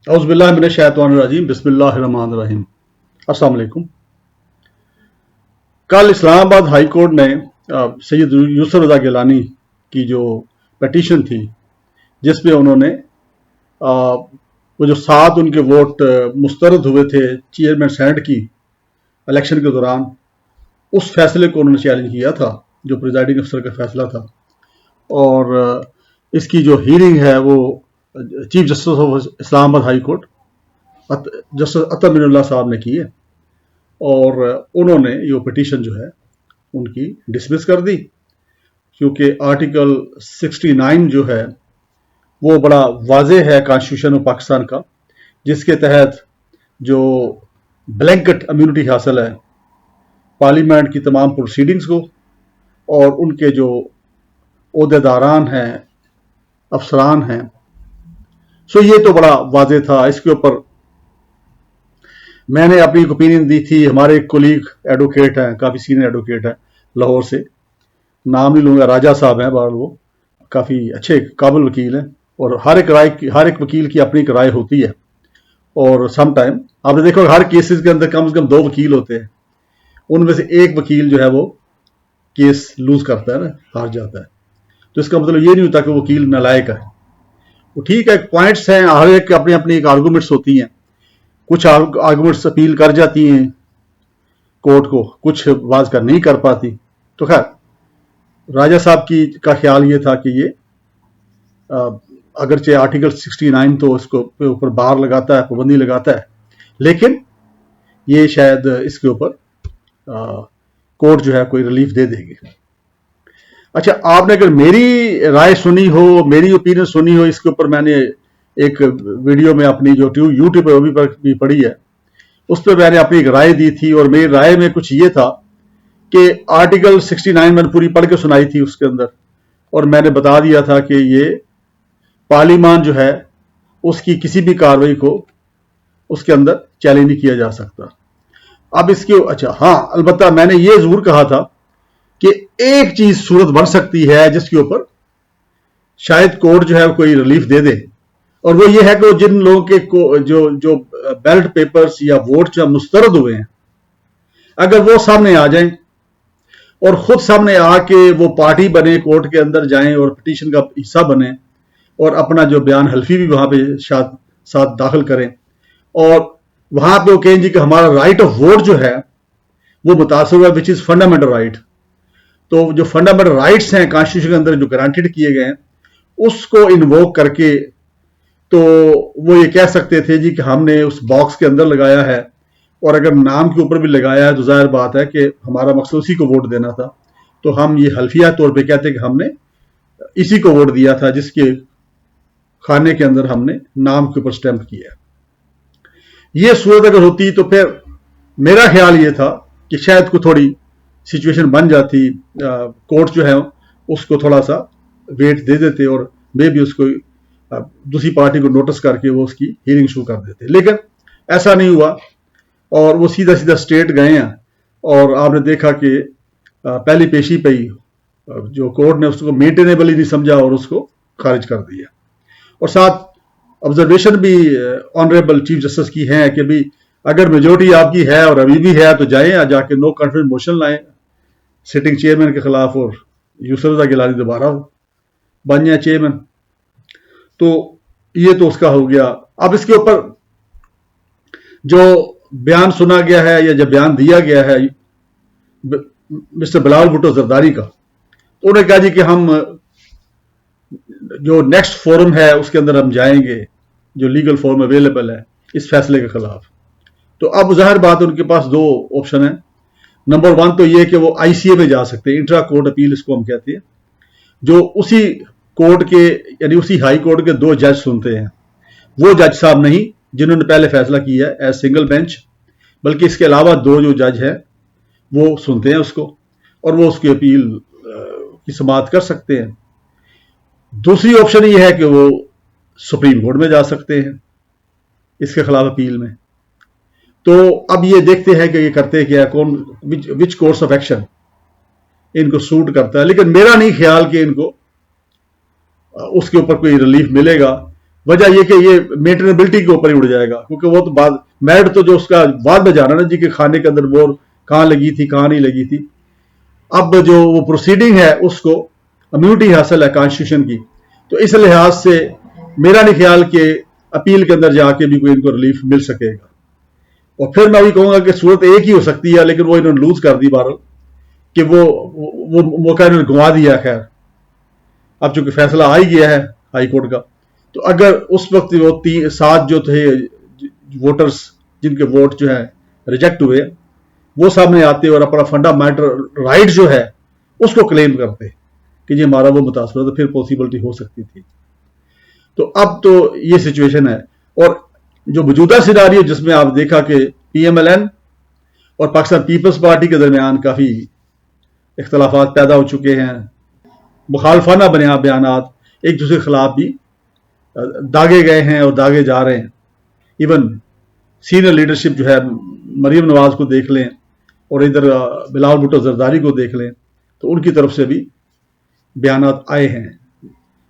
اعوذ باللہ من الشیطان الرجیم بسم اللہ الرحمن الرحیم۔ السلام علیکم۔ کل اسلام آباد ہائی کورٹ نے سید یوسف رضا گیلانی کی جو پٹیشن تھی جس میں انہوں نے وہ جو 7 ان کے ووٹ مسترد ہوئے تھے چیئرمین سینٹ کی الیکشن کے دوران، اس فیصلے کو انہوں نے چیلنج کیا تھا جو پریزائڈنگ افسر کا فیصلہ تھا، اور اس کی جو ہیرنگ ہے وہ چیف جسٹس آف اسلام آباد ہائی کورٹ جسٹس عطا من اللہ صاحب نے کی ہے، اور انہوں نے یہ پٹیشن جو ہے ان کی ڈسمس کر دی، کیونکہ آرٹیکل 69 جو ہے وہ بڑا واضح ہے کانسٹیٹیوشن آف پاکستان کا، جس کے تحت جو بلینکٹ امیونٹی حاصل ہے پارلیمنٹ کی تمام پروسیڈنگز کو، اور ان کے جو عہدیداران ہیں، افسران ہیں، سو یہ تو بڑا واضح تھا۔ اس کے اوپر میں نے اپنی ایک اوپینین دی تھی، ہمارے ایک کولیگ ایڈوکیٹ ہیں، کافی سینئر ایڈوکیٹ ہیں لاہور سے، نام نہیں لوں گا، راجہ صاحب ہیں، بہرحال وہ کافی اچھے قابل وکیل ہیں، اور ہر ایک وکیل کی اپنی ایک رائے ہوتی ہے، اور سم ٹائم آپ نے دیکھا ہر کیسز کے اندر کم سے کم 2 وکیل ہوتے ہیں، ان میں سے ایک وکیل جو ہے وہ کیس لوز کرتا ہے نا، ہار جاتا ہے، تو اس کا مطلب یہ نہیں ہوتا کہ وکیل نالائق ہے۔ وہ ٹھیک ہے، پوائنٹس ہیں، ہر ایک اپنی اپنی ایک آرگومنٹس ہوتی ہیں، کچھ آرگومنٹس اپیل کر جاتی ہیں کورٹ کو، کچھ واضح کر نہیں کر پاتی، تو خیر راجہ صاحب کا خیال یہ تھا کہ یہ اگرچہ آرٹیکل 69 تو اس کو اوپر بار لگاتا ہے، پابندی لگاتا ہے، لیکن یہ شاید اس کے اوپر کورٹ جو ہے کوئی ریلیف دے دے گی۔ اچھا، آپ نے اگر میری رائے سنی ہو، میری اوپینین سنی ہو اس کے اوپر، میں نے ایک ویڈیو میں اپنی جو یوٹیوب پہ بھی پڑھی ہے، اس پہ میں نے اپنی ایک رائے دی تھی، اور میری رائے میں کچھ یہ تھا کہ آرٹیکل 69 میں نے پوری پڑھ کے سنائی تھی اس کے اندر، اور میں نے بتا دیا تھا کہ یہ پارلیمان جو ہے اس کی کسی بھی کارروائی کو اس کے اندر چیلنج نہیں کیا جا سکتا۔ اب اس کے اچھا ہاں، البتہ میں نے یہ ضرور کہا تھا کہ ایک چیز صورت بن سکتی ہے جس کے اوپر شاید کورٹ جو ہے کوئی ریلیف دے دے، اور وہ یہ ہے کہ جن لوگوں کے جو بیلٹ پیپرز یا ووٹ جو مسترد ہوئے ہیں، اگر وہ سامنے آ جائیں اور خود سامنے آ کے وہ پارٹی بنے، کورٹ کے اندر جائیں اور پٹیشن کا حصہ بنیں، اور اپنا جو بیان حلفی بھی وہاں پہ ساتھ داخل کریں، اور وہاں پہ وہ کہیں جی کہ ہمارا رائٹ آف ووٹ جو ہے وہ متاثر ہوا، وچ از فنڈامنٹل رائٹ، تو جو فنڈامنٹل رائٹس ہیں کانسٹیٹیوشن کے اندر جو گارنٹیڈ کیے گئے ہیں، اس کو انووک کر کے تو وہ یہ کہہ سکتے تھے جی کہ ہم نے اس باکس کے اندر لگایا ہے، اور اگر نام کے اوپر بھی لگایا ہے تو ظاہر بات ہے کہ ہمارا مقصد اسی کو ووٹ دینا تھا، تو ہم یہ حلفیہ طور پہ کہتے ہیں کہ ہم نے اسی کو ووٹ دیا تھا جس کے خانے کے اندر ہم نے نام کے اوپر سٹیمپ کیا۔ یہ صورت اگر ہوتی تو پھر میرا خیال یہ تھا کہ شاید کوئی تھوڑی سچویشن بن جاتی، کورٹ جو ہے اس کو تھوڑا سا ویٹ دے دیتے، اور میں بھی اس کو دوسری پارٹی کو نوٹس کر کے وہ اس کی ہیرنگ شروع کر دیتے، لیکن ایسا نہیں ہوا، اور وہ سیدھا اسٹیٹ گئے ہیں، اور آپ نے دیکھا کہ پہلی پیشی پہ ہی جو کورٹ نے اس کو مینٹینیبل ہی نہیں سمجھا اور اس کو خارج کر دیا، اور ساتھ آبزرویشن بھی آنریبل چیف جسٹس کی ہیں کہ بھی اگر میجورٹی آپ کی ہے اور ابھی بھی ہے تو جائیں جا کے نو کانفیڈنس موشن لائیں سٹنگ چیئرمین کے خلاف، اور یوسف رضا گیلانی دوبارہ بن جائیں چیئرمین، تو یہ تو اس کا ہو گیا۔ اب اس کے اوپر جو بیان سنا گیا ہے یا جب بیان دیا گیا ہے مسٹر بلاول بھٹو زرداری کا، تو انہوں نے کہا جی کہ ہم جو نیکسٹ فورم ہے اس کے اندر ہم جائیں گے جو لیگل فورم اویلیبل ہے اس فیصلے کے خلاف۔ تو اب ظاہر بات ان کے پاس 2 آپشن ہیں، نمبر 1 تو یہ کہ وہ آئی سی اے میں جا سکتے ہیں، انٹرا کورٹ اپیل اس کو ہم کہتے ہیں، جو اسی کورٹ کے یعنی اسی ہائی کورٹ کے 2 جج سنتے ہیں، وہ جج صاحب نہیں جنہوں نے پہلے فیصلہ کیا ہے ایز سنگل بینچ، بلکہ اس کے علاوہ 2 جو جج ہیں وہ سنتے ہیں اس کو، اور وہ اس کی اپیل کی سماعت کر سکتے ہیں۔ دوسری آپشن یہ ہے کہ وہ سپریم کورٹ میں جا سکتے ہیں اس کے خلاف اپیل میں۔ تو اب یہ دیکھتے ہیں کہ یہ کرتے کیا، کون وچ کورس آف ایکشن ان کو سوٹ کرتا ہے، لیکن میرا نہیں خیال کہ ان کو اس کے اوپر کوئی ریلیف ملے گا، وجہ یہ کہ یہ مینٹینیبلٹی کے اوپر ہی اڑ جائے گا، کیونکہ وہ تو بعد میرٹ تو جو اس کا بعد میں جانا نا جی کہ کھانے کے اندر بور کہاں لگی تھی کہاں نہیں لگی تھی. اب جو وہ پروسیڈنگ ہے اس کو امیونٹی حاصل ہے کانسٹیٹیوشن کی، تو اس لحاظ سے میرا نہیں خیال کہ اپیل کے اندر جا کے بھی کوئی ان کو ریلیف مل سکے گا. اور پھر میں بھی کہوں گا کہ صورت ایک ہی ہو سکتی ہے، لیکن وہ انہوں نے لوز کر دی بہرحال کہ وہ موقع انہوں نے گنوا دیا. خیر اب چونکہ فیصلہ آ ہی گیا ہے ہائی کورٹ کا، تو اگر اس وقت وہ 7 جو تھے ووٹرز جن کے ووٹ جو ہیں ریجیکٹ ہوئے وہ سامنے آتے اور اپنا فنڈامنٹل رائٹ جو ہے اس کو کلیم کرتے کہ یہ ہمارا وہ متاثر تو پھر پاسبلٹی ہو سکتی تھی. تو اب تو یہ سچویشن ہے. اور جو موجودہ سیناریو جس میں آپ دیکھا کہ پی ایم ایل این اور پاکستان پیپلز پارٹی کے درمیان کافی اختلافات پیدا ہو چکے ہیں، مخالفانہ بیانات ایک دوسرے کے خلاف بھی داغے گئے ہیں اور داغے جا رہے ہیں. ایون سینئر لیڈرشپ جو ہے مریم نواز کو دیکھ لیں اور ادھر بلاول بھٹو زرداری کو دیکھ لیں تو ان کی طرف سے بھی بیانات آئے ہیں،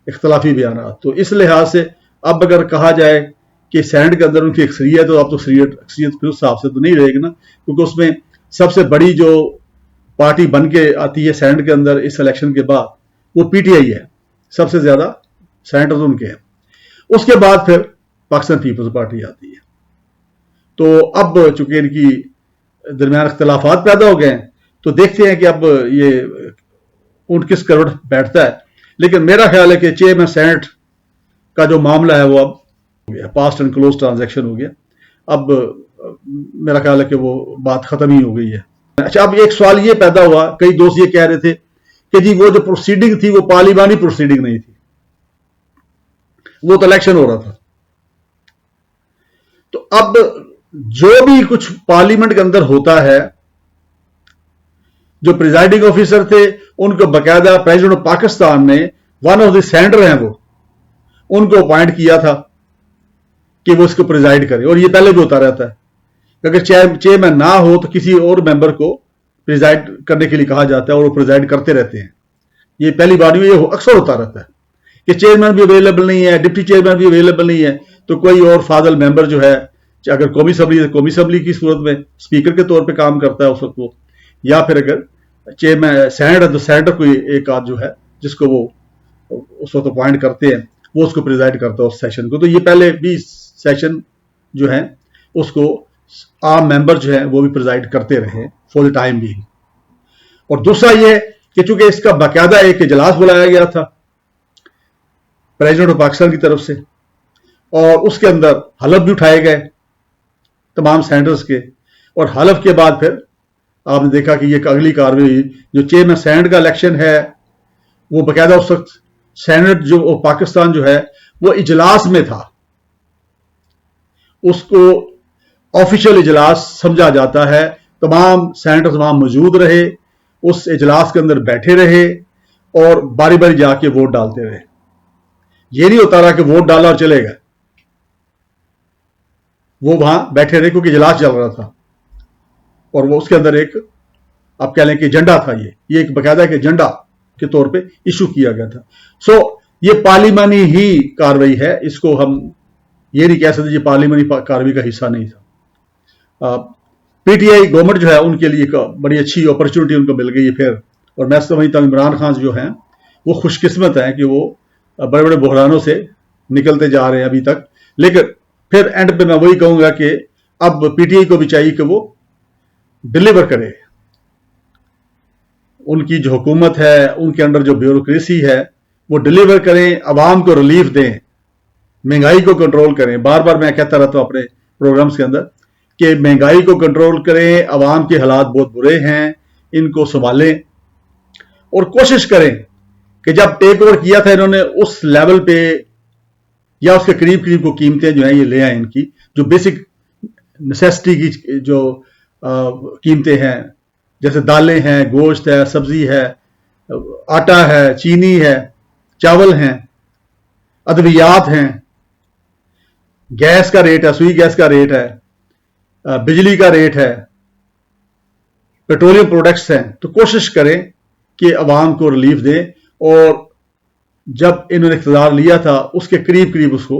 اختلافی بیانات. تو اس لحاظ سے اب اگر کہا جائے کہ سینٹ کے اندر ان کی اکثریت ہے تو اب تو اکثریت پھر اس حساب سے تو نہیں رہے گی نا، کیونکہ اس میں سب سے بڑی جو پارٹی بن کے آتی ہے سینٹ کے اندر اس الیکشن کے بعد وہ پی ٹی آئی ہے، سب سے زیادہ سینٹر ان کے ہیں. اس کے بعد پھر پاکستان پیپلز پارٹی آتی ہے. تو اب چونکہ ان کی درمیان اختلافات پیدا ہو گئے ہیں تو دیکھتے ہیں کہ اب یہ اونٹ کس کروٹ بیٹھتا ہے. لیکن میرا خیال ہے کہ چیئرمین سینٹ کا جو معاملہ ہے وہ اب ہو گیا، پاسٹ اینڈ کلوز ٹرانزیکشن ہو گیا. اب میرا خیال ہے کہ وہ بات ختم ہی ہو گئی ہے. اچھا اب ایک سوال یہ پیدا ہوا، کئی دوست یہ کہہ رہے تھے کہ جی وہ جو پروسیڈنگ تھی وہ پارلیمانی پروسیڈنگ نہیں تھی، وہ تو الیکشن ہو رہا تھا. تو اب جو بھی کچھ پارلیمنٹ کے اندر ہوتا ہے، جو پریزائڈنگ آفیسر تھے ان کو باقاعدہ پریزیڈنٹ آف پاکستان نے ون آف دی سینٹر ہیں وہ ان کو اپوائنٹ کیا تھا کہ وہ اس کو پریزائڈ کرے. اور یہ پہلے بھی ہوتا رہتا ہے کہ اگر چیئرمین نہ ہو تو کسی اور ممبر کو پریزائڈ کرنے کے لیے کہا جاتا ہے اور وہ پریزائڈ کرتے رہتے ہیں. یہ پہلی بار میں یہ اکثر ہوتا رہتا ہے کہ چیئرمین بھی اویلیبل نہیں ہے، ڈپٹی چیئرمین بھی اویلیبل نہیں ہے، تو کوئی اور فاضل ممبر جو ہے اگر قومی اسمبلی کی صورت میں اسپیکر کے طور پہ کام کرتا ہے اس وقت وہ، یا پھر اگر چیئرمین سینٹ ہے تو سینٹر کوئی ایک آدھ جو ہے جس کو وہ اس وقت اپوائنٹ کرتے ہیں وہ اس کو پریزائڈ کرتا ہے اس سیشن کو. تو یہ پہلے بھی سیشن جو ہے اس کو عام ممبر جو ہے وہ بھی پریزائڈ کرتے رہے فور دی ٹائم بھی. اور دوسرا یہ کہ چونکہ اس کا باقاعدہ ایک اجلاس بلایا گیا تھا پریزیڈنٹ آف پاکستان کی طرف سے اور اس کے اندر حلف بھی اٹھائے گئے تمام سینٹرز کے، اور حلف کے بعد پھر آپ نے دیکھا کہ یہ اگلی کارروائی جو چیئرمین سینٹ کا الیکشن ہے وہ باقاعدہ اس وقت سینٹ جو پاکستان جو ہے وہ اجلاس میں تھا، اس کو آفیشیل اجلاس سمجھا جاتا ہے. تمام سینٹرز وہاں موجود رہے، اس اجلاس کے اندر بیٹھے رہے اور باری باری جا کے ووٹ ڈالتے رہے. یہ نہیں ہوتا رہا کہ ووٹ ڈالا اور چلے گئے، وہ وہاں بیٹھے رہے کیونکہ اجلاس چل رہا تھا اور وہ اس کے اندر ایک آپ کہہ لیں کہ ایجنڈا تھا. یہ ایک باقاعدہ ایک ایجنڈا کے طور پہ ایشو کیا گیا تھا. سو یہ پارلیمانی ہی کارروائی ہے، اس کو ہم یہ نہیں کہہ سکتے یہ پارلیمانی کارروائی کا حصہ نہیں تھا. پی ٹی آئی گورنمنٹ جو ہے ان کے لیے ایک بڑی اچھی اپرچونٹی ان کو مل گئی ہے پھر. اور میں سمجھتا ہوں عمران خان جو ہیں وہ خوش قسمت ہیں کہ وہ بڑے بڑے بحرانوں سے نکلتے جا رہے ہیں ابھی تک. لیکن پھر اینڈ پہ میں وہی کہوں گا کہ اب پی ٹی آئی کو بھی چاہیے کہ وہ ڈلیور کرے. ان کی جو حکومت ہے ان کے اندر جو بیوروکریسی ہے وہ ڈلیور کریں، عوام کو ریلیف دیں، مہنگائی کو کنٹرول کریں. بار بار میں کہتا رہتا ہوں اپنے پروگرامز کے اندر کہ مہنگائی کو کنٹرول کریں، عوام کے حالات بہت برے ہیں، ان کو سنبھالیں اور کوشش کریں کہ جب ٹیک اوور کیا تھا انہوں نے اس لیول پہ یا اس کے قریب قریب کو قیمتیں جو ہیں یہ لے آئیں. ان کی جو بیسک نیسیسٹی کی جو قیمتیں ہیں جیسے دالیں ہیں، گوشت ہے، سبزی ہے، آٹا ہے، چینی ہے، چاول ہیں، ادویات ہیں، گیس کا ریٹ ہے، سوئی گیس کا ریٹ ہے، بجلی کا ریٹ ہے، پیٹرولیم پروڈکٹس ہیں. تو کوشش کریں کہ عوام کو ریلیف دیں اور جب انہوں نے اقتدار لیا تھا اس کے قریب قریب اس کو